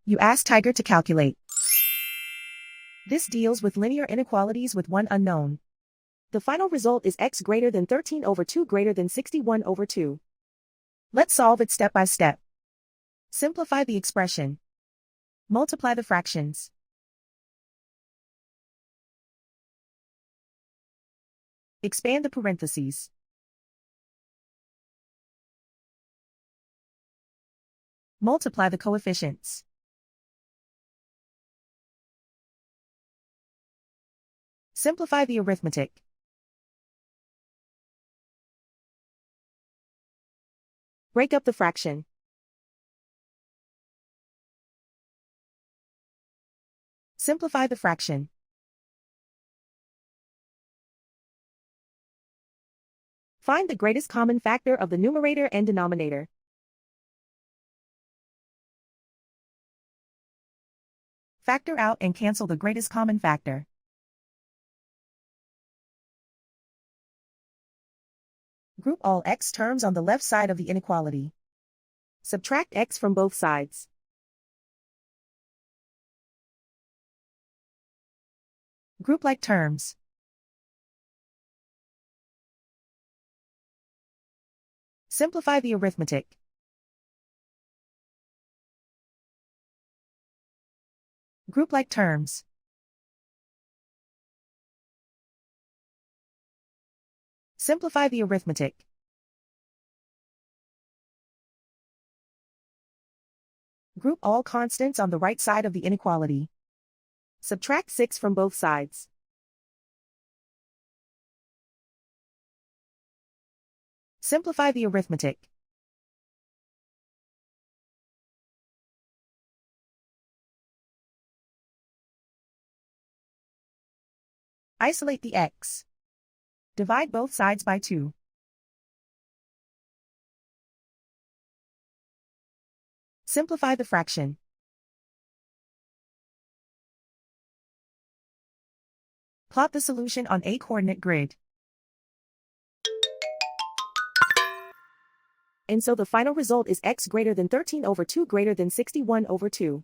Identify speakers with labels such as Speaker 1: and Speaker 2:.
Speaker 1: You ask Tiger to calculate. This deals with linear inequalities with one unknown. The final result is x greater than 13 over 2 greater than 61 over 2. Let's solve it step by step. Simplify the expression. Multiply the fractions. Expand the parentheses. Multiply the coefficients. Simplify the arithmetic. Break up the fraction. Simplify the fraction. Find the greatest common factor of the numerator and denominator. Factor out and cancel the greatest common factor. Group all x terms on the left side of the inequality. Subtract x from both sides. Group like terms. Simplify the arithmetic. Group like terms. Simplify the arithmetic. Group all constants on the right side of the inequality. Subtract 6 from both sides. Simplify the arithmetic. Isolate the x. Divide both sides by 2. Simplify the fraction. Plot the solution on a coordinate grid. And so the final result is x greater than 13 over 2 greater than 61 over 2.